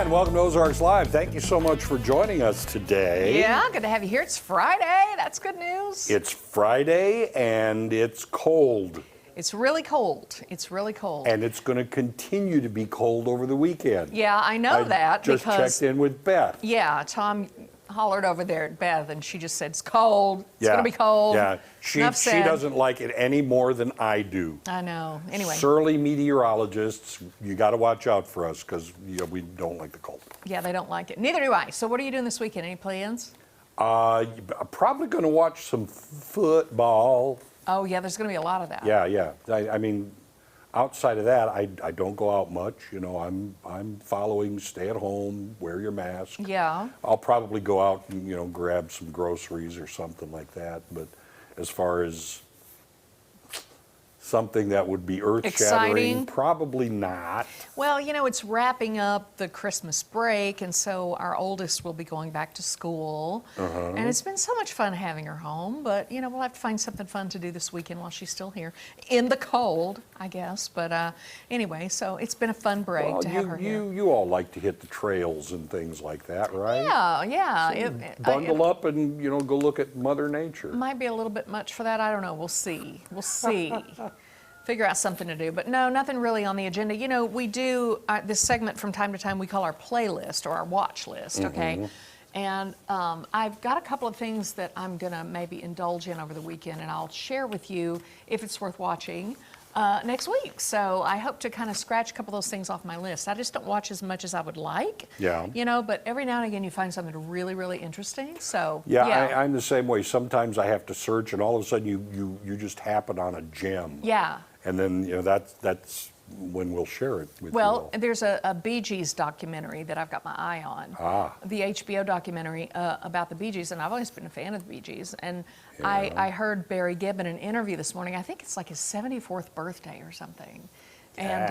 And welcome to Ozarks Live. Thank you so much for joining us today. Yeah, good to have you here. It's Friday. That's good news. It's Friday and it's cold. It's really cold. It's really cold. And it's going to continue to be cold over the weekend. Yeah, I know that just because checked in with Beth. Yeah, Tom hollered over there at Beth and she just said, it's cold. It's Yeah. going to be cold. Yeah, she doesn't like it any more than I do. I know. Anyway. Surly meteorologists, you got to watch out for us because we don't like the cold. Yeah, they don't like it. Neither do I. So what are you doing this weekend? Any plans? Probably going to watch some football. Oh, yeah, there's going to be a lot of that. Yeah. I mean, outside of that, I don't go out much. You know, I'm following stay at home, wear your mask. Yeah. I'll probably go out and, grab some groceries or something like that. But as far as something that would be earth-shattering, Exciting? probably not. Well, it's wrapping up the Christmas break, and so our oldest will be going back to school. And it's been so much fun having her home, but, we'll have to find something fun to do this weekend while she's still here. In the cold, I guess. But anyway, so it's been a fun break to have her here. You all like to hit the trails and things like that, right? Yeah. So bundle up and, go look at Mother Nature. Might be a little bit much for that. I don't know. We'll see. Figure out something to do. But no, nothing really on the agenda. We do this segment from time to time we call our playlist or our watch list, okay? And I've got a couple of things that I'm going to maybe indulge in over the weekend, and I'll share with you if it's worth watching next week. So I hope to kind of scratch a couple of those things off my list. I just don't watch as much as I would like. Yeah. But every now and again you find something really, really interesting. So yeah. I'm the same way. Sometimes I have to search, and all of a sudden you just happen on a gem. Yeah. And then that's when we'll share it with you. Well, there's a Bee Gees documentary that I've got my eye on. The HBO documentary about the Bee Gees, and I've always been a fan of the Bee Gees. And I heard Barry Gibb in an interview this morning. I think it's like his 74th birthday or something. And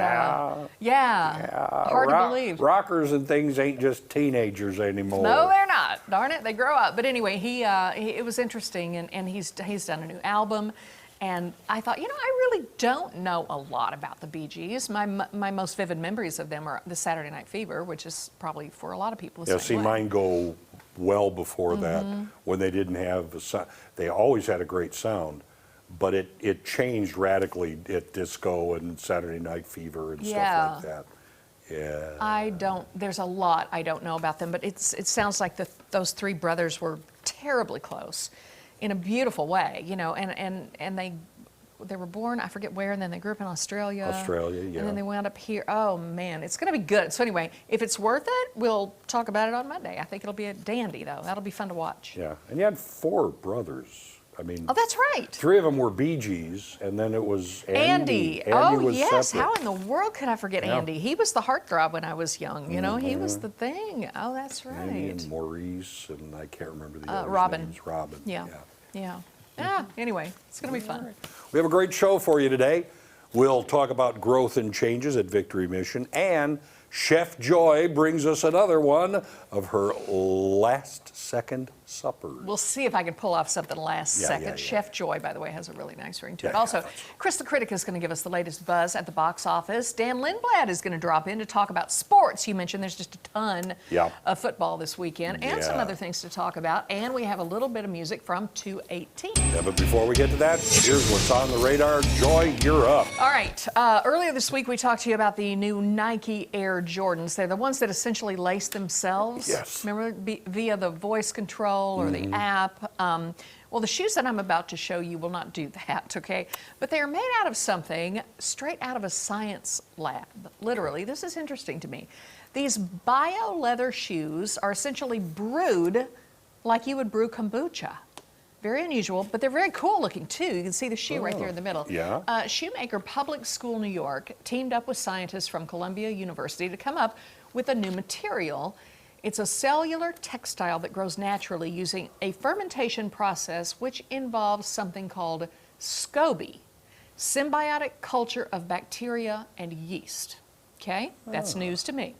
hard to believe. Rockers and things ain't just teenagers anymore. No, they're not. Darn it, they grow up. But anyway, it was interesting, and he's done a new album. And I thought, I really don't know a lot about the Bee Gees. My most vivid memories of them are the Saturday Night Fever, which is probably for a lot of people the same way. Mine go well before that, when they didn't have a sound. They always had a great sound, but it changed radically at disco and Saturday Night Fever and stuff like that. Yeah. There's a lot I don't know about them, but it sounds like those three brothers were terribly close in a beautiful way, and they were born, I forget where, and then they grew up in Australia. Australia, yeah. And then they wound up here. Oh, man, it's going to be good. So anyway, if it's worth it, we'll talk about it on Monday. I think it'll be a dandy, though. That'll be fun to watch. Yeah, and you had 4 brothers. I mean, oh, that's right. 3 of them were Bee Gees, and then it was Andy. Oh, was yes. separate. How in the world could I forget Andy? He was the heartthrob when I was young. He was the thing. Oh, that's right. Andy and Maurice, and I can't remember the other Robin. names. Robin. Yeah. Anyway, it's going to be fun. We have a great show for you today. We'll talk about growth and changes at Victory Mission, and Chef Joy brings us another one of her last second suppers. We'll see if I can pull off something last second. Yeah. Chef Joy, by the way, has a really nice ring to it. Yeah, Also, Chris the Critic is going to give us the latest buzz at the box office. Dan Lindblad is going to drop in to talk about sports. You mentioned there's just a ton of football this weekend and some other things to talk about. And we have a little bit of music from 218. Yeah, but before we get to that, here's what's on the radar. Joy, you're up. All right. Earlier this week, we talked to you about the new Nike Air Jordans. They're the ones that essentially lace themselves. Yes. Remember, via the voice control or the app. Well, the shoes that I'm about to show you will not do that, okay? But they are made out of something straight out of a science lab. Literally, this is interesting to me. These bio-leather shoes are essentially brewed like you would brew kombucha. Very unusual, but they're very cool looking too. You can see the shoe right there in the middle. Yeah. Shoemaker Public School New York teamed up with scientists from Columbia University to come up with a new material. It's a cellular textile that grows naturally using a fermentation process which involves something called SCOBY, symbiotic culture of bacteria and yeast. Okay, that's news to me.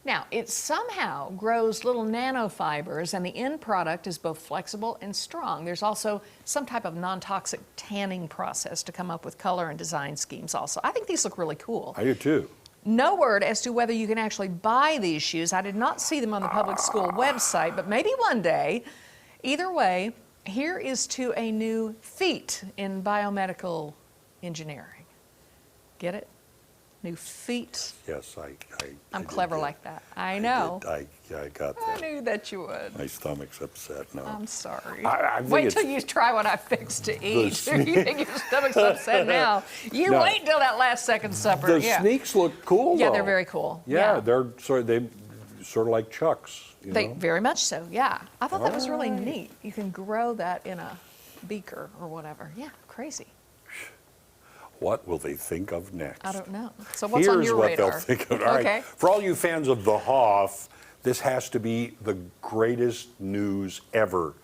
Now, it somehow grows little nanofibers, and the end product is both flexible and strong. There's also some type of non-toxic tanning process to come up with color and design schemes also. I think these look really cool. I do too. No word as to whether you can actually buy these shoes. I did not see them on the public school website, but maybe one day. Either way, here is to a new feat in biomedical engineering. Get it? New feat. Yes, I'm clever like that. I know. I got I that. knew that you would. My stomach's upset now. I'm sorry. I think wait it's- till you try what I fixed to eat. sneak- You think your stomach's upset now. You No. wait till that last second supper. The sneaks look cool, Yeah, though. they're very cool. Yeah, they sort of like Chucks. You They know? very much so. Yeah, I thought that was really neat. You can grow that in a beaker or whatever. Yeah, crazy. What will they think of next? I don't know. So what's Here's on your what radar? they'll think of. All right. Okay. For all you fans of the Hoff, this has to be the greatest news ever.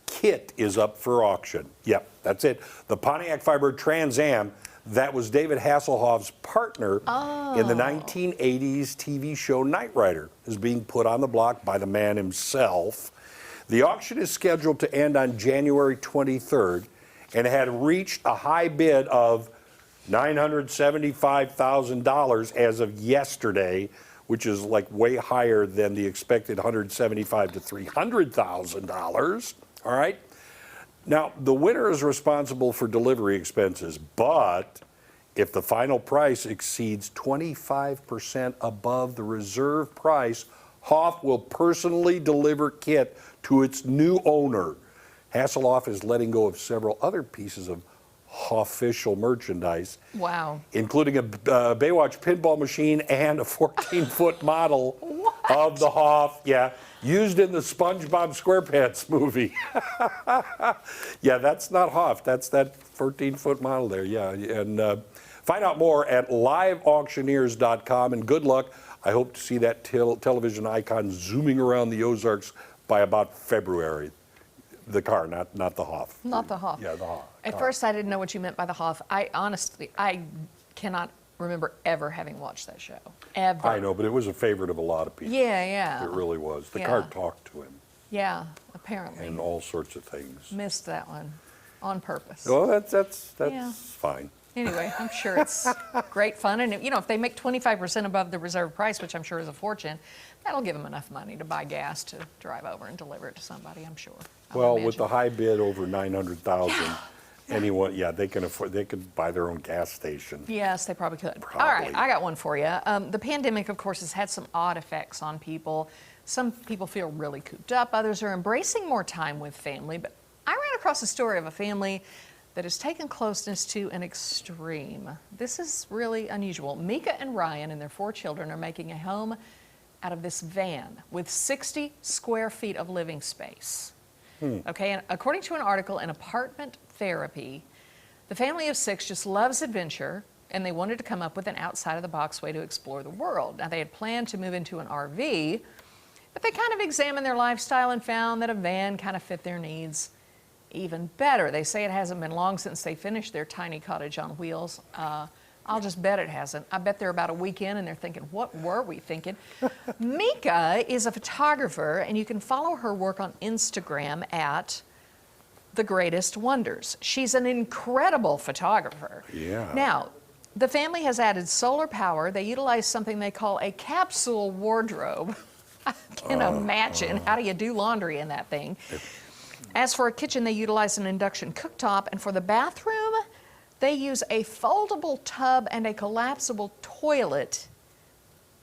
Kit is up for auction. Yep, that's it. The Pontiac Firebird Trans Am, that was David Hasselhoff's partner in the 1980s TV show Knight Rider, is being put on the block by the man himself. The auction is scheduled to end on January 23rd and had reached a high bid of $975,000 as of yesterday, which is like way higher than the expected $175,000 to $300,000. All right. Now, the winner is responsible for delivery expenses, but if the final price exceeds 25% above the reserve price, Hoff will personally deliver Kit to its new owner. Hasselhoff is letting go of several other pieces of Hofficial merchandise, Wow. including a Baywatch pinball machine and a 14-foot model of the Hoff, used in the SpongeBob SquarePants movie. Yeah, that's not Hoff. That's that 14-foot model there, yeah. And find out more at liveauctioneers.com, and good luck. I hope to see that television icon zooming around the Ozarks by about February. The car, not the Hoff. Not the Hoff. Yeah, the Hoff. At first, I didn't know what you meant by the Hoff. I cannot remember ever having watched that show. Ever. I know, but it was a favorite of a lot of people. Yeah. It really was. The Yeah. car talked to him Yeah, apparently. and all sorts of things. Missed that one on purpose. Well, that's Yeah. fine. Anyway, I'm sure it's great fun. And, if they make 25% above the reserve price, which I'm sure is a fortune, that'll give them enough money to buy gas to drive over and deliver it to somebody, I'm sure. I would Well, with imagine. the high bid over 900,000, anyone, they can afford. They could buy their own gas station. Yes, they probably could. Probably. All right, I got one for you. The pandemic, of course, has had some odd effects on people. Some people feel really cooped up. Others are embracing more time with family. But I ran across a story of a family that has taken closeness to an extreme. This is really unusual. Mika and Ryan and their 4 children are making a home out of this van with 60 square feet of living space. Okay, and according to an article in Apartment Therapy, the family of 6 just loves adventure, and they wanted to come up with an outside-of-the-box way to explore the world. Now, they had planned to move into an RV, but they kind of examined their lifestyle and found that a van kind of fit their needs even better. They say it hasn't been long since they finished their tiny cottage on wheels. I'll just bet it hasn't. I bet they're about a week in and they're thinking, what were we thinking? Mika is a photographer, and you can follow her work on Instagram at The Greatest Wonders. She's an incredible photographer. Yeah. Now, the family has added solar power. They utilize something they call a capsule wardrobe. I can imagine. How do you do laundry in that thing? As for a kitchen, they utilize an induction cooktop, and for the bathroom, they use a foldable tub and a collapsible toilet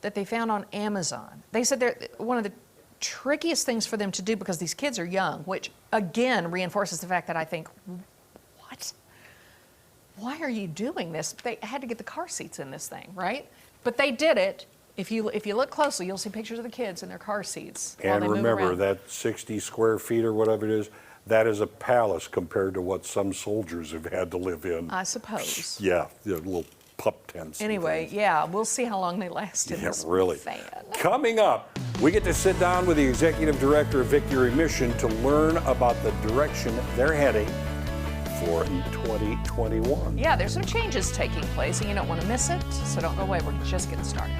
that they found on Amazon. They said they're one of the trickiest things for them to do because these kids are young, which again reinforces the fact that I think, what? Why are you doing this? They had to get the car seats in this thing, right? But they did it. If you look closely, you'll see pictures of the kids in their car seats. while And they move remember, around. that 60 square feet or whatever it is, that is a palace compared to what some soldiers have had to live in. I suppose. Yeah, the little pup tents. and Anyway, things. yeah, we'll see how long they last in Yeah, this really. van. Coming up, we get to sit down with the executive director of Victory Mission to learn about the direction they're heading for 2021. Yeah, there's some changes taking place, and you don't want to miss it, so don't go away. We're just getting started.